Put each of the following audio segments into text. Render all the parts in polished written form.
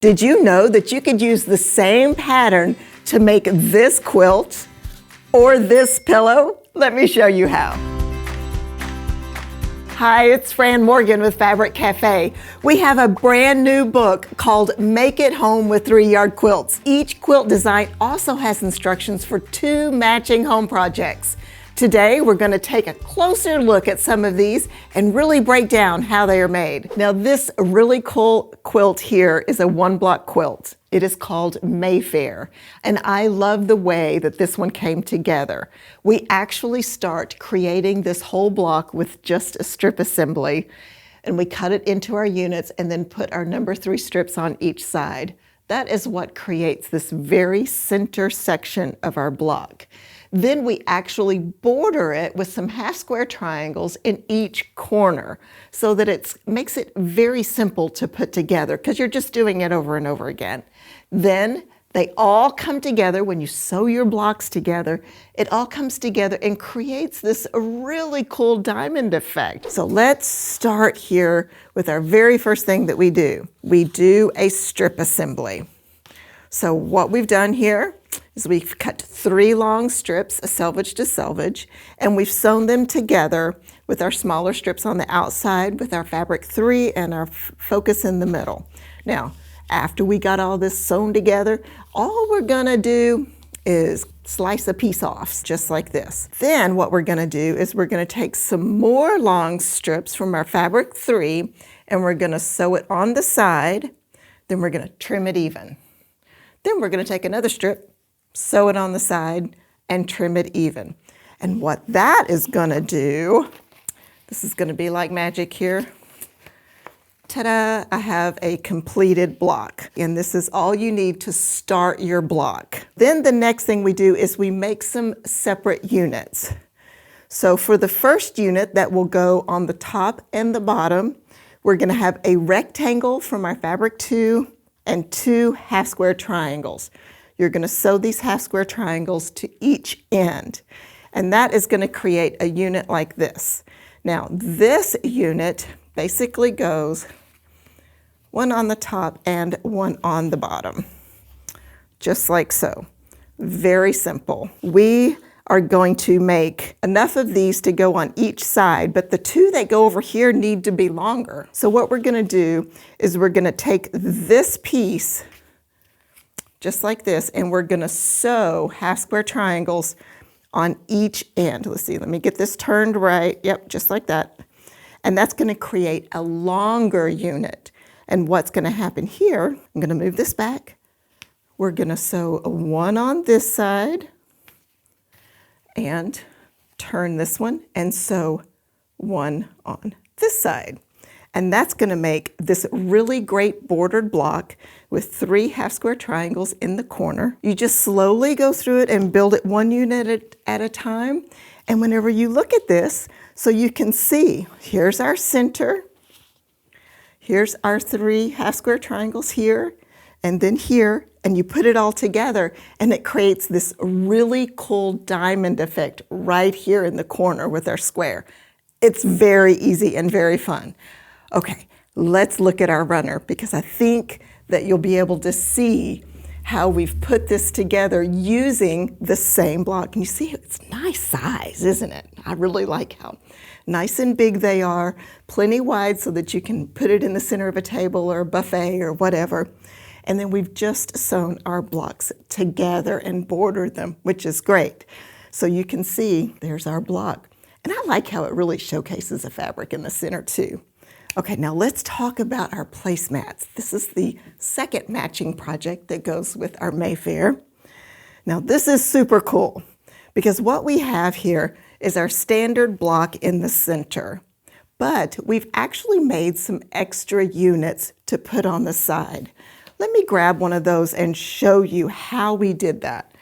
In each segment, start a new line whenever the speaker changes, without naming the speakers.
Did you know that you could use the same pattern to make this quilt or this pillow? Let me show you how. Hi, it's Fran Morgan with Fabric Cafe. We have a brand new book called Make It Home with 3-Yard Quilts. Each quilt design also has instructions for 2 matching home projects. Today, we're going to take a closer look at some of these and really break down how they are made. Now, this really cool quilt here is a 1-block quilt. It is called Mayfair, and I love the way that this one came together. We actually start creating this whole block with just a strip assembly, and we cut it into our units and then put our number 3 strips on each side. That is what creates this very center section of our block. Then we actually border it with some half-square triangles in each corner so that it makes it very simple to put together because you're just doing it over and over again. Then they all come together. When you sew your blocks together, it all comes together and creates this really cool diamond effect. So let's start here with our very first thing that we do. We do a strip assembly. So what we've done here is we've cut 3 long strips, selvage to selvage, and we've sewn them together with our smaller strips on the outside with our fabric 3 and our focus in the middle. Now, after we got all this sewn together, all we're gonna do is slice a piece off, just like this. Then what we're gonna do is we're gonna take some more long strips from our fabric 3 and we're gonna sew it on the side, then we're gonna trim it even. Then we're going to take another strip, sew it on the side, and trim it even. And what that is going to do, this is going to be like magic here. Ta-da! I have a completed block. And this is all you need to start your block. Then the next thing we do is we make some separate units. So for the first unit that will go on the top and the bottom, we're going to have a rectangle from our fabric 2 and 2 half-square triangles. You're going to sew these half-square triangles to each end, and that is going to create a unit like this. Now, this unit basically goes 1 on the top and 1 on the bottom, just like so. Very simple. We are going to make enough of these to go on each side, but the 2 that go over here need to be longer. So what we're gonna do is we're gonna take this piece, just like this, and we're gonna sew half-square triangles on each end. Let's see, let me get this turned right. Yep, just like that. And that's gonna create a longer unit. And what's gonna happen here, I'm gonna move this back. We're gonna sew 1 on this side, and turn this one and sew 1 on this side. And that's going to make this really great bordered block with 3 half-square triangles in the corner. You just slowly go through it and build it 1 unit at a time. And whenever you look at this, so you can see, here's our center, here's our 3 half-square triangles here, and then here, and you put it all together and it creates this really cool diamond effect right here in the corner with our square. It's very easy and very fun. Okay, let's look at our runner because I think that you'll be able to see how we've put this together using the same block. And you see, it's nice size, isn't it? I really like how nice and big they are, plenty wide so that you can put it in the center of a table or a buffet or whatever. And then we've just sewn our blocks together and bordered them, which is great. So you can see there's our block. And I like how it really showcases the fabric in the center too. Okay, now let's talk about our placemats. This is the second matching project that goes with our Mayfair. Now this is super cool because what we have here is our standard block in the center. But we've actually made some extra units to put on the side. Let me grab one of those and show you how we did that.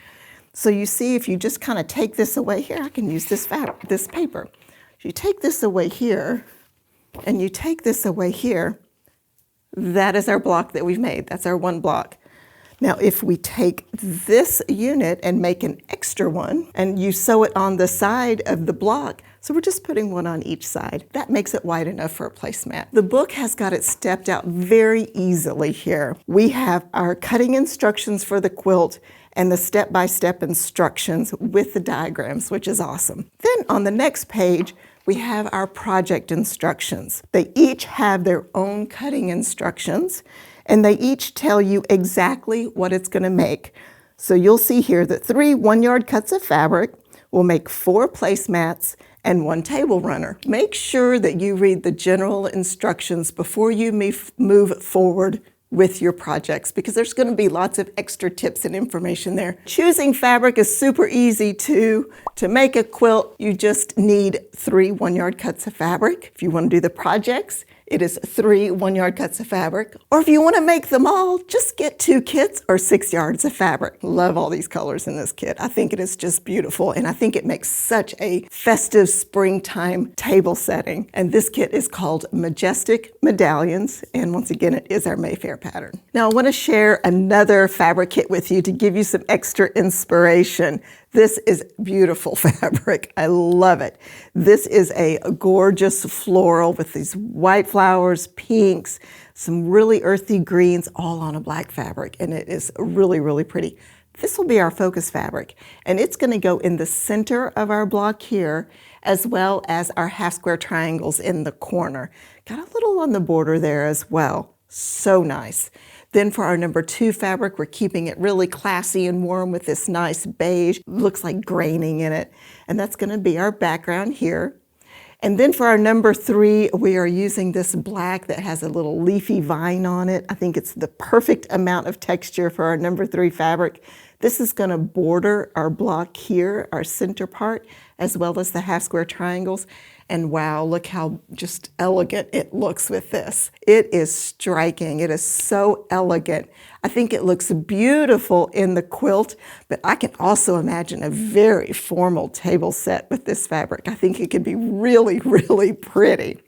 So you see, if you just kind of take this away here, I can use this paper. If you take this away here, and you take this away here, that is our block that we've made. That's our 1 block. Now, if we take this unit and make an extra one, and you sew it on the side of the block, so we're just putting one on each side. That makes it wide enough for a placemat. The book has got it stepped out very easily here. We have our cutting instructions for the quilt and the step-by-step instructions with the diagrams, which is awesome. Then on the next page, we have our project instructions. They each have their own cutting instructions, and they each tell you exactly what it's going to make. So you'll see here that 3 1-yard cuts of fabric will make 4 placemats and 1 table runner. Make sure that you read the general instructions before you move forward with your projects, because there's going to be lots of extra tips and information there. Choosing fabric is super easy too. To make a quilt, you just need 3 1-yard cuts of fabric. If you want to do the projects, it is 3 1-yard cuts of fabric. Or if you want to make them all, just get 2 kits or 6 yards of fabric. Love all these colors in this kit. I think it is just beautiful, and I think it makes such a festive springtime table setting. And this kit is called Majestic Medallions, and once again, it is our Mayfair pattern. Now, I want to share another fabric kit with you to give you some extra inspiration. This is beautiful fabric. I love it. This is a gorgeous floral with these white flowers, pinks, some really earthy greens, all on a black fabric, and it is really, really pretty. This will be our focus fabric, and it's going to go in the center of our block here, as well as our half square triangles in the corner. Got a little on the border there as well. So nice. Then for our number 2 fabric, we're keeping it really classy and warm with this nice beige. Looks like graining in it. And that's going to be our background here. And then for our number 3, we are using this black that has a little leafy vine on it. I think it's the perfect amount of texture for our number 3 fabric. This is going to border our block here, our center part, as well as the half square triangles. And wow, look how just elegant it looks with this. It is striking. It is so elegant. I think it looks beautiful in the quilt, but I can also imagine a very formal table set with this fabric. I think it could be really, really pretty.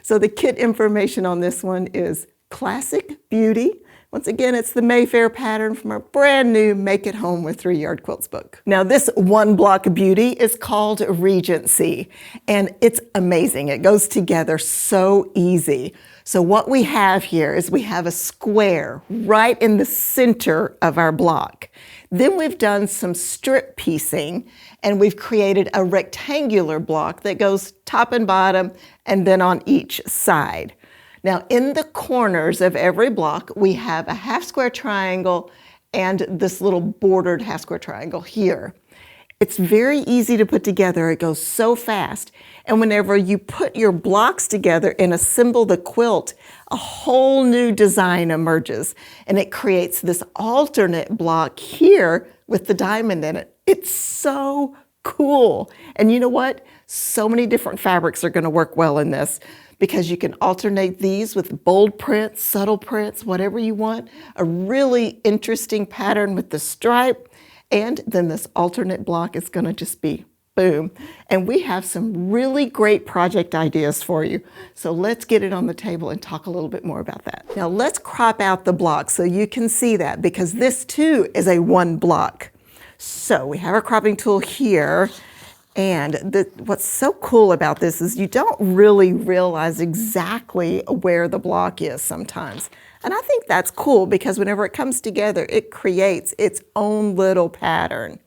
So the kit information on this one is Classic Beauty. Once again, it's the Mayfair pattern from our brand new Make It Home with 3-Yard Quilts book. Now this 1-block beauty is called Regency, and it's amazing. It goes together so easy. So what we have here is we have a square right in the center of our block. Then we've done some strip piecing, and we've created a rectangular block that goes top and bottom and then on each side. Now, in the corners of every block, we have a half square triangle and this little bordered half square triangle here. It's very easy to put together. It goes so fast. And whenever you put your blocks together and assemble the quilt, a whole new design emerges. And it creates this alternate block here with the diamond in it. It's so cool. And you know what? So many different fabrics are going to work well in this, because you can alternate these with bold prints, subtle prints, whatever you want. A really interesting pattern with the stripe. And then this alternate block is going to just be boom. And we have some really great project ideas for you. So let's get it on the table and talk a little bit more about that. Now let's crop out the block so you can see that, because this too is a 1 block. So we have our cropping tool here. And what's so cool about this is you don't really realize exactly where the block is sometimes. And I think that's cool, because whenever it comes together, it creates its own little pattern.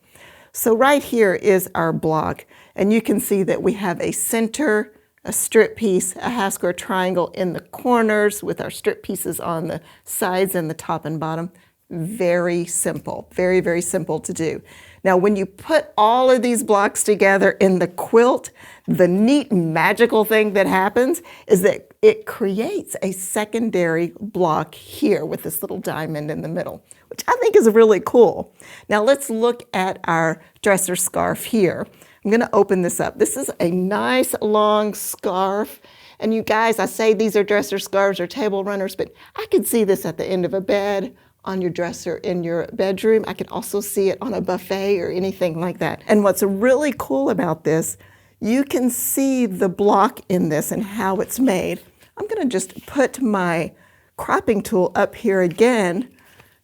So right here is our block, and you can see that we have a center, a strip piece, a half square triangle in the corners with our strip pieces on the sides and the top and bottom. Very simple, very, very simple to do. Now, when you put all of these blocks together in the quilt, the neat magical thing that happens is that it creates a secondary block here with this little diamond in the middle, which I think is really cool. Now let's look at our dresser scarf here. I'm going to open this up. This is a nice long scarf. And you guys, I say these are dresser scarves or table runners, but I could see this at the end of a bed, on your dresser in your bedroom. I can also see it on a buffet or anything like that. And what's really cool about this, you can see the block in this and how it's made. I'm going to just put my cropping tool up here again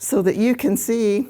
so that you can see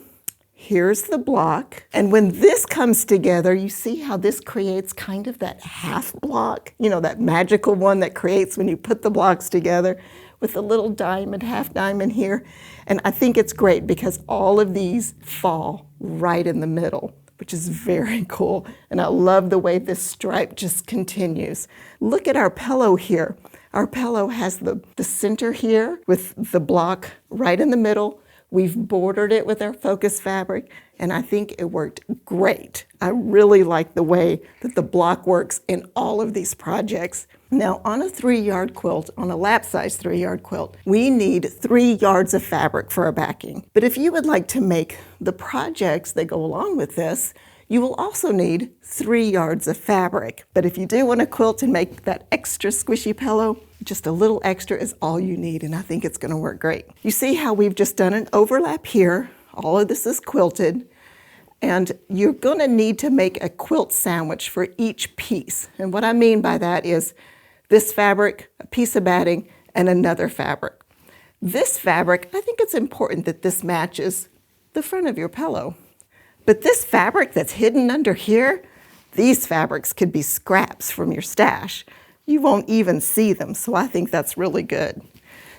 here's the block. And when this comes together, you see how this creates kind of that half block, you know, that magical one that creates when you put the blocks together with a little diamond, half diamond here. And I think it's great because all of these fall right in the middle, which is very cool. And I love the way this stripe just continues. Look at our pillow here. Our pillow has the center here with the block right in the middle. We've bordered it with our focus fabric, and I think it worked great. I really like the way that the block works in all of these projects. Now, on a 3-yard quilt, on a lap size 3-yard quilt, we need 3 yards of fabric for our backing. But if you would like to make the projects that go along with this, you will also need 3 yards of fabric. But if you do want to quilt and make that extra squishy pillow, just a little extra is all you need, and I think it's going to work great. You see how we've just done an overlap here. All of this is quilted, and you're going to need to make a quilt sandwich for each piece. And what I mean by that is this fabric, a piece of batting, and another fabric. This fabric, I think it's important that this matches the front of your pillow. But this fabric that's hidden under here, these fabrics could be scraps from your stash. You won't even see them, so I think that's really good.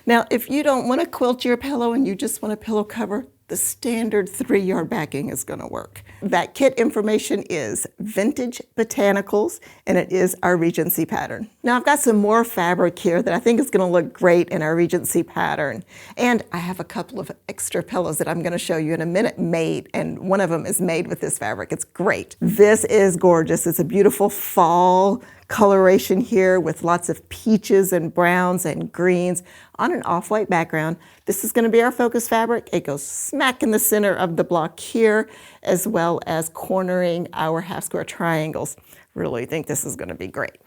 Now, if you don't want to quilt your pillow and you just want a pillow cover, the standard 3-yard backing is going to work. That kit information is Vintage Botanicals, and it is our Regency pattern. Now, I've got some more fabric here that I think is going to look great in our Regency pattern. And I have a couple of extra pillows that I'm going to show you in a minute made, and one of them is made with this fabric. It's great. This is gorgeous. It's a beautiful fall coloration here with lots of peaches and browns and greens on an off-white background. This is going to be our focus fabric. It goes smack in the center of the block here, as well as cornering our half square triangles. Really think this is going to be great.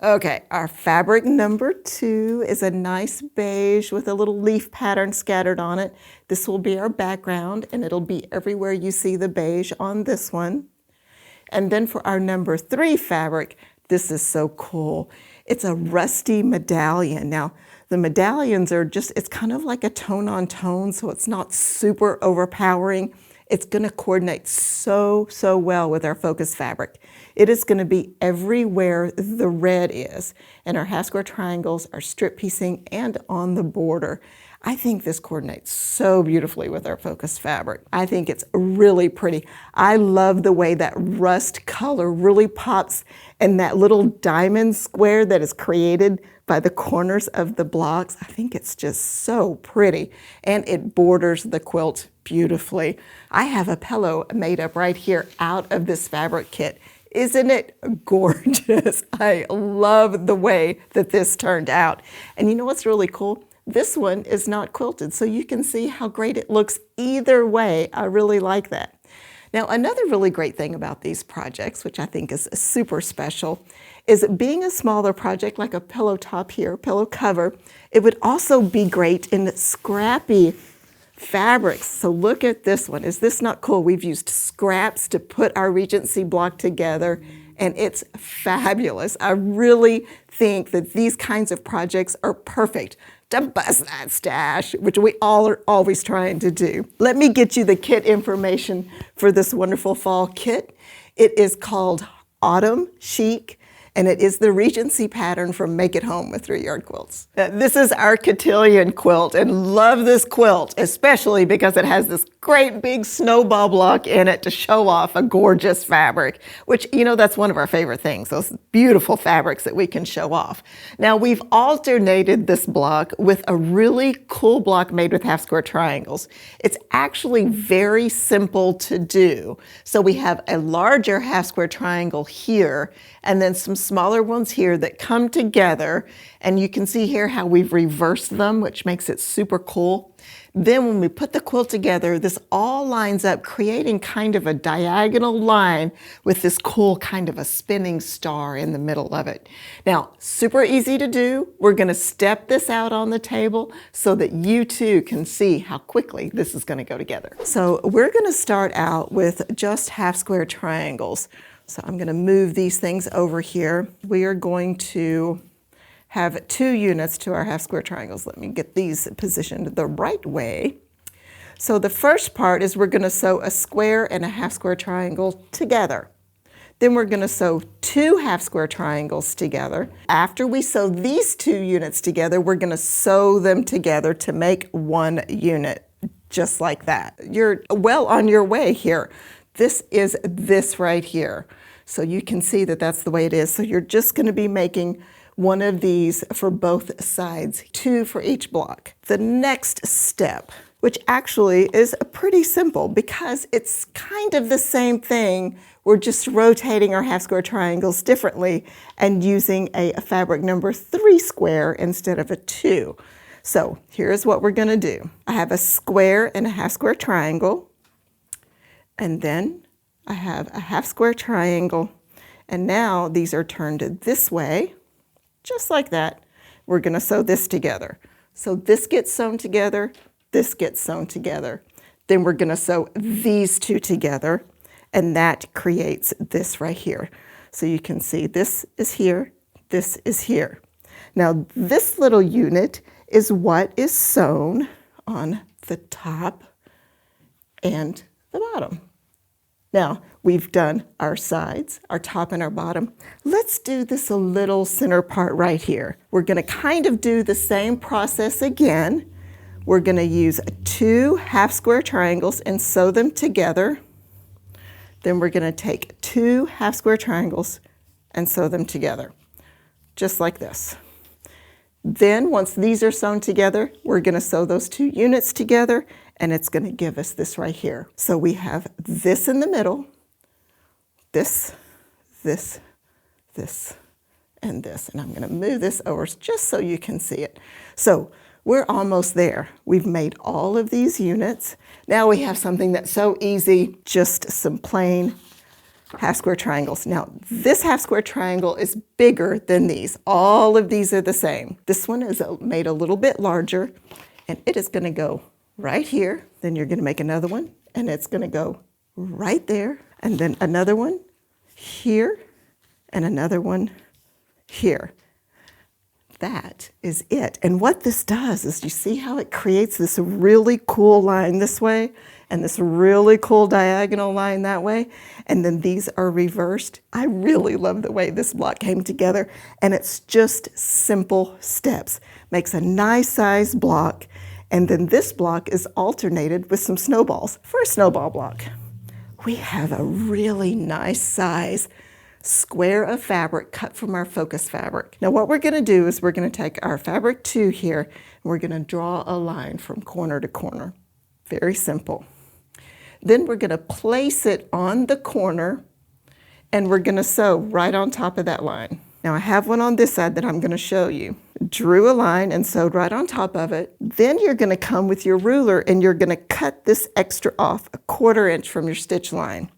Okay, our fabric number 2 is a nice beige with a little leaf pattern scattered on it. This will be our background, and it'll be everywhere you see the beige on this one. And then for our number 3 fabric, this is so cool. It's a rusty medallion. Now, the medallions are just, it's kind of like a tone on tone, so it's not super overpowering. It's gonna coordinate so well with our focus fabric. It is gonna be everywhere the red is, and our half square triangles, our strip piecing, and on the border. I think this coordinates so beautifully with our focus fabric. I think it's really pretty. I love the way that rust color really pops and that little diamond square that is created by the corners of the blocks. I think it's just so pretty, and it borders the quilt beautifully. I have a pillow made up right here out of this fabric kit. Isn't it gorgeous? I love the way that this turned out. And you know what's really cool? This one is not quilted, so you can see how great it looks either way. I really like that. Now, another really great thing about these projects, which I think is super special, is being a smaller project like a pillow top here, pillow cover, it would also be great in scrappy fabrics. So look at this one. Is this not cool? We've used scraps to put our Regency block together, and it's fabulous. I really think that these kinds of projects are perfect to bust that stash, which we all are always trying to do. Let me get you the kit information for this wonderful fall kit. It is called Autumn Chic, and it is the Regency pattern from Make It Home with 3-Yard Quilts. This is our Cotillion quilt, and love this quilt, especially because it has this great big snowball block in it to show off a gorgeous fabric, which, you know, that's one of our favorite things, those beautiful fabrics that we can show off. Now, we've alternated this block with a really cool block made with half square triangles. It's actually very simple to do. So we have a larger half square triangle here, and then some smaller ones here that come together, and you can see here how we've reversed them, which makes it super cool. Then when we put the quilt together, this all lines up, creating kind of a diagonal line with this cool kind of a spinning star in the middle of it. Now, super easy to do. We're gonna step this out on the table so that you too can see how quickly this is gonna go together. So we're gonna start out with just half square triangles. So I'm gonna move these things over here. We are going to have 2 units to our half square triangles. Let me get these positioned the right way. So the first part is we're going to sew a square and a half square triangle together. Then we're going to sew 2 half square triangles together. After we sew these 2 units together, we're going to sew them together to make 1 unit, just like that. You're well on your way here. This is this right here. So you can see that that's the way it is. So you're just going to be making 1 of these for both sides, 2 for each block. The next step, which actually is pretty simple because it's kind of the same thing. We're just rotating our half square triangles differently and using a fabric number 3 square instead of a 2. So here's what we're going to do. I have a square and a half square triangle, and then I have a half square triangle, and now these are turned this way, just like that. We're going to sew this together. So this gets sewn together, this gets sewn together. Then we're going to sew these 2 together, and that creates this right here. So you can see this is here, this is here. Now this little unit is what is sewn on the top and the bottom. Now we've done our sides, our top and our bottom. Let's do this a little center part right here. We're going to kind of do the same process again. We're going to use 2 half square triangles and sew them together. Then we're going to take 2 half square triangles and sew them together, just like this. Then once these are sewn together, we're going to sew those 2 units together, and it's going to give us this right here. So we have this in the middle, this, this, this, and this. And I'm going to move this over just so you can see it. So we're almost there. We've made all of these units. Now we have something that's so easy, just some plain half square triangles. Now this half square triangle is bigger than these. All of these are the same. This one is made a little bit larger, and it is going to go right here. Then you're going to make another one, and it's going to go right there, and then another one here, and another one here. That is it. And what this does is, you see how it creates this really cool line this way and this really cool diagonal line that way, and then these are reversed. I really love the way this block came together, and it's just simple steps. Makes a nice size block, and then this block is alternated with some snowballs. For a snowball block, we have a really nice size square of fabric cut from our focus fabric. Now what we're going to do is we're going to take our fabric 2 here, and we're going to draw a line from corner to corner. Very simple. Then we're going to place it on the corner, and we're going to sew right on top of that line. Now I have one on this side that I'm going to show you. Drew a line and sewed right on top of it. Then you're going to come with your ruler and you're going to cut this extra off 1/4 inch from your stitch line.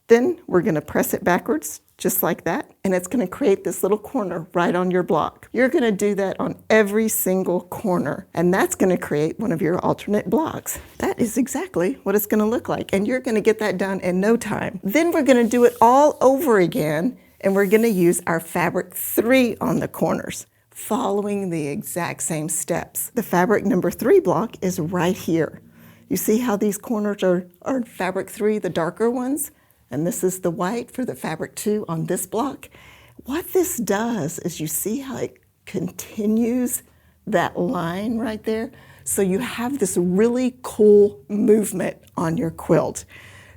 Then we're going to press it backwards, just like that, and it's going to create this little corner right on your block. You're going to do that on every single corner, and that's going to create one of your alternate blocks. That is exactly what it's going to look like, and you're going to get that done in no time. Then we're going to do it all over again, and we're going to use our fabric 3 on the corners, following the exact same steps. The fabric number 3 block is right here. You see how these corners are fabric 3, the darker ones? And this is the white for the fabric 2 on this block. What this does is, you see how it continues that line right there? So you have this really cool movement on your quilt.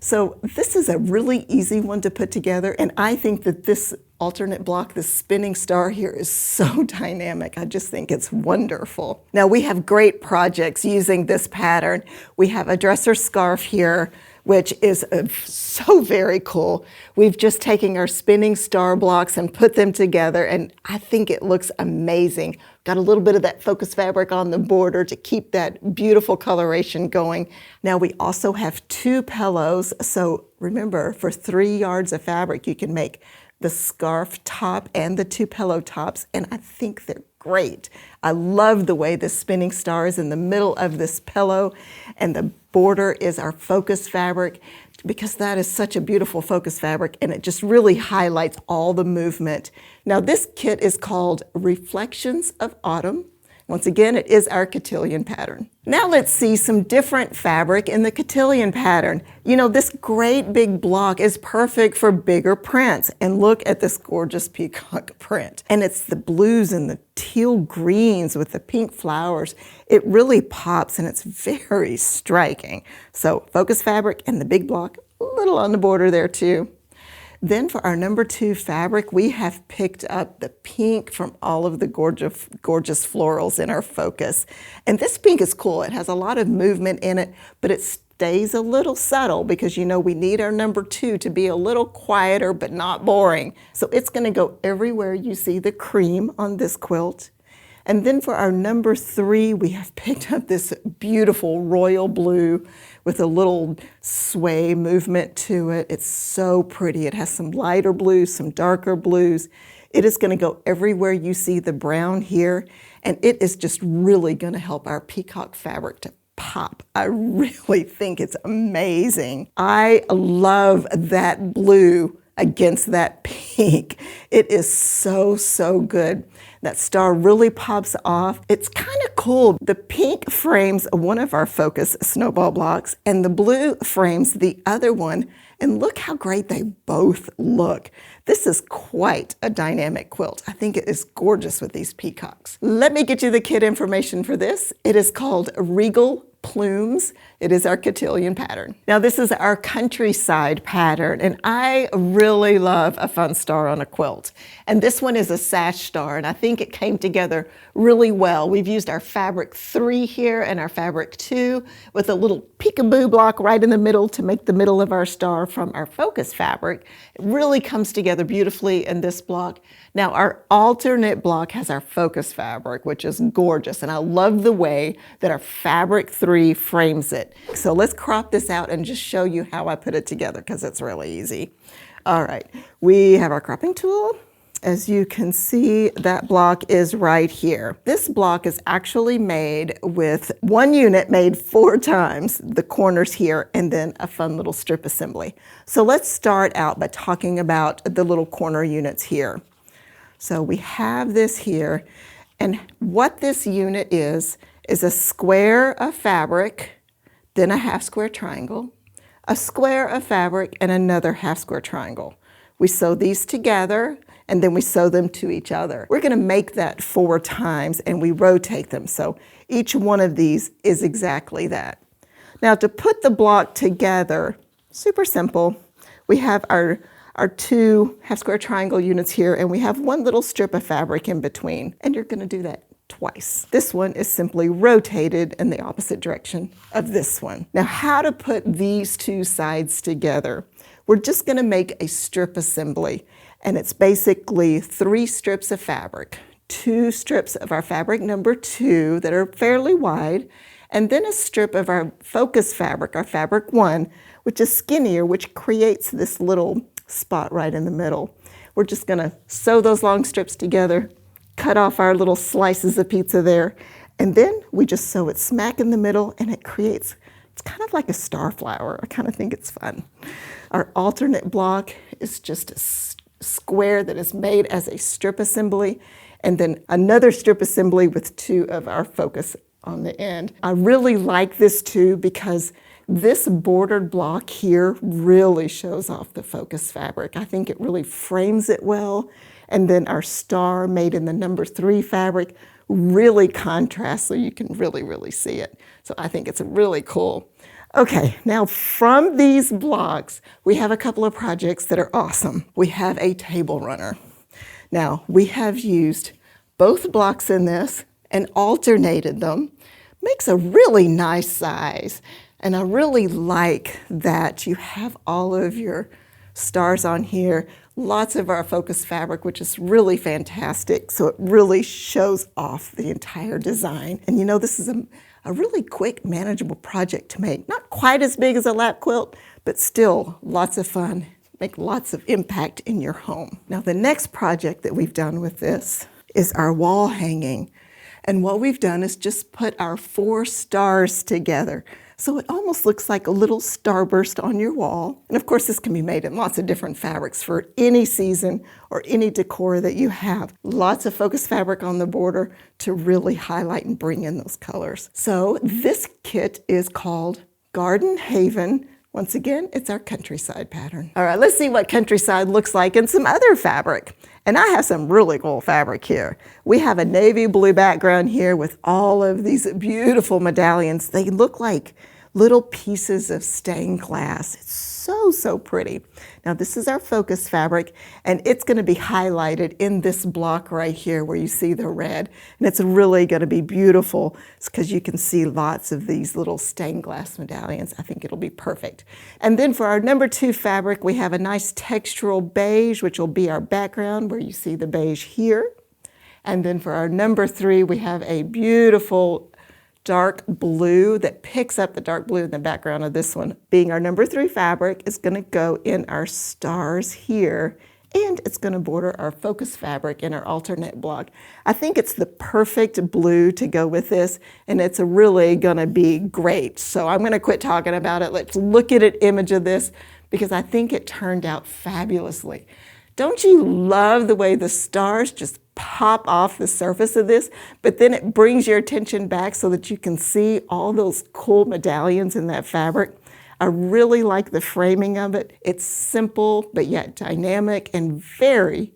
So this is a really easy one to put together, and I think that this alternate block, this spinning star here, is so dynamic. I just think it's wonderful. Now we have great projects using this pattern. We have a dresser scarf here, which is so very cool. We've just taken our spinning star blocks and put them together, and I think it looks amazing. Got a little bit of that focus fabric on the border to keep that beautiful coloration going. Now we also have 2 pillows, so remember, for 3 yards of fabric, you can make the scarf top and the 2 pillow tops, and I think they're great. I love the way the spinning star is in the middle of this pillow, and the border is our focus fabric, because that is such a beautiful focus fabric, and it just really highlights all the movement. Now this kit is called Reflections of Autumn, Once again, it is our Cotillion pattern. Now let's see some different fabric in the Cotillion pattern. You know, this great big block is perfect for bigger prints. And look at this gorgeous peacock print. And it's the blues and the teal greens with the pink flowers. It really pops and it's very striking. So focus fabric and the big block, a little on the border there too. Then for our number 2 fabric, we have picked up the pink from all of the gorgeous florals in our focus. And this pink is cool. It has a lot of movement in it, but it stays a little subtle because you know we need our number 2 to be a little quieter but not boring. So it's going to go everywhere you see the cream on this quilt. And then for our number 3, we have picked up this beautiful royal blue with a little sway movement to it. It's so pretty. It has some lighter blues, some darker blues. It is going to go everywhere you see the brown here, and it is just really going to help our peacock fabric to pop. I really think it's amazing. I love that blue against that pink. It is so, so good. That star really pops off. It's kind of cool. The pink frames one of our focus snowball blocks and the blue frames the other one. And look how great they both look. This is quite a dynamic quilt. I think it is gorgeous with these peacocks. Let me get you the kit information for this. It is called Regal Plumes. It is our Cotillion pattern. Now this is our countryside pattern, and I really love a fun star on a quilt. And this one is a sash star, and I think it came together really well. We've used our fabric 3 here and our fabric 2 with a little peekaboo block right in the middle to make the middle of our star from our focus fabric. It really comes together beautifully in this block. Now our alternate block has our focus fabric, which is gorgeous, and I love the way that our fabric 3 frames it. So let's crop this out and just show you how I put it together because it's really easy. All right, we have our cropping tool. As you can see, that block is right here. This block is actually made with one unit made 4 times, the corners here, and then a fun little strip assembly. So let's start out by talking about the little corner units here. So we have this here, and what this unit is a square of fabric, then a half square triangle, a square of fabric, and another half square triangle. We sew these together, and then we sew them to each other. We're gonna make that 4 times, and we rotate them. So each one of these is exactly that. Now to put the block together, super simple. We have our 2 half square triangle units here, and we have one little strip of fabric in between, and you're gonna do that twice. This one is simply rotated in the opposite direction of this one. Now how to put these 2 sides together? We're just gonna make a strip assembly, and it's basically 3 strips of fabric, 2 strips of our fabric number 2 that are fairly wide, and then a strip of our focus fabric, our fabric 1, which is skinnier, which creates this little spot right in the middle. We're just gonna sew those long strips together, cut off our little slices of pizza there, and then we just sew it smack in the middle, and it creates, it's kind of like a star flower. I kind of think it's fun. Our alternate block is just a square that is made as a strip assembly, and then another strip assembly with 2 of our focus on the end. I really like this too because this bordered block here really shows off the focus fabric. I think it really frames it well. And then our star made in the number 3 fabric really contrasts so you can really see it. So I think it's really cool. Okay, now from these blocks, we have a couple of projects that are awesome. We have a table runner. Now we have used both blocks in this and alternated them. Makes a really nice size. And I really like that you have all of your stars on here, lots of our focus fabric, which is really fantastic. So it really shows off the entire design. And you know, this is a really quick, manageable project to make. Not quite as big as a lap quilt, but still lots of fun, make lots of impact in your home. Now the next project that we've done with this is our wall hanging. And what we've done is just put our 4 stars together. So it almost looks like a little starburst on your wall. And of course, this can be made in lots of different fabrics for any season or any decor that you have. Lots of focus fabric on the border to really highlight and bring in those colors. So this kit is called Garden Haven. Once again, it's our countryside pattern. All right, let's see what countryside looks like in some other fabric. And I have some really cool fabric here. We have a navy blue background here with all of these beautiful medallions. They look like little pieces of stained glass. It's so pretty. Now this is our focus fabric, and it's going to be highlighted in this block right here where you see the red. And it's really going to be beautiful because you can see lots of these little stained glass medallions. I think it'll be perfect. And then for our number 2 fabric, we have a nice textural beige, which will be our background where you see the beige here. And then for our number 3, we have a beautiful dark blue that picks up the dark blue in the background of this one. Being our number 3 fabric, is going to go in our stars here, and it's going to border our focus fabric in our alternate block. I think it's the perfect blue to go with this, and it's really going to be great. So I'm going to quit talking about it. Let's look at an image of this because I think it turned out fabulously. Don't you love the way the stars just pop off the surface of this, but then it brings your attention back so that you can see all those cool medallions in that fabric? I really like the framing of it. It's simple, but yet dynamic and very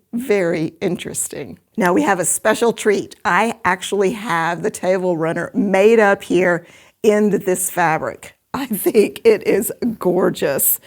interesting. Now we have a special treat. I actually have the table runner made up here in this fabric. I think it is gorgeous.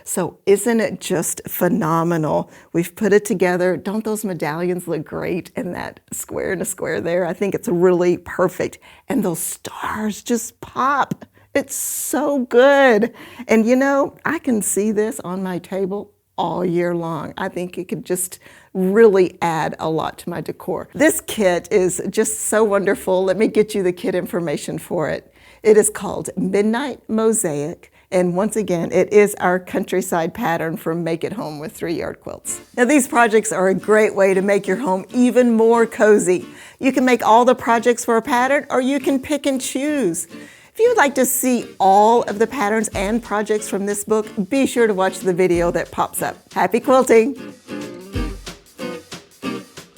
So isn't it just phenomenal? We've put it together. Don't those medallions look great in that square and a square there? I think it's really perfect. And those stars just pop. It's so good. And you know, I can see this on my table all year long. I think it could just really add a lot to my decor. This kit is just so wonderful. Let me get you the kit information for it. It is called Midnight Mosaic. And once again, it is our countryside pattern for Make It Home with 3-Yard Quilts. Now these projects are a great way to make your home even more cozy. You can make all the projects for a pattern, or you can pick and choose. If you would like to see all of the patterns and projects from this book, be sure to watch the video that pops up. Happy quilting!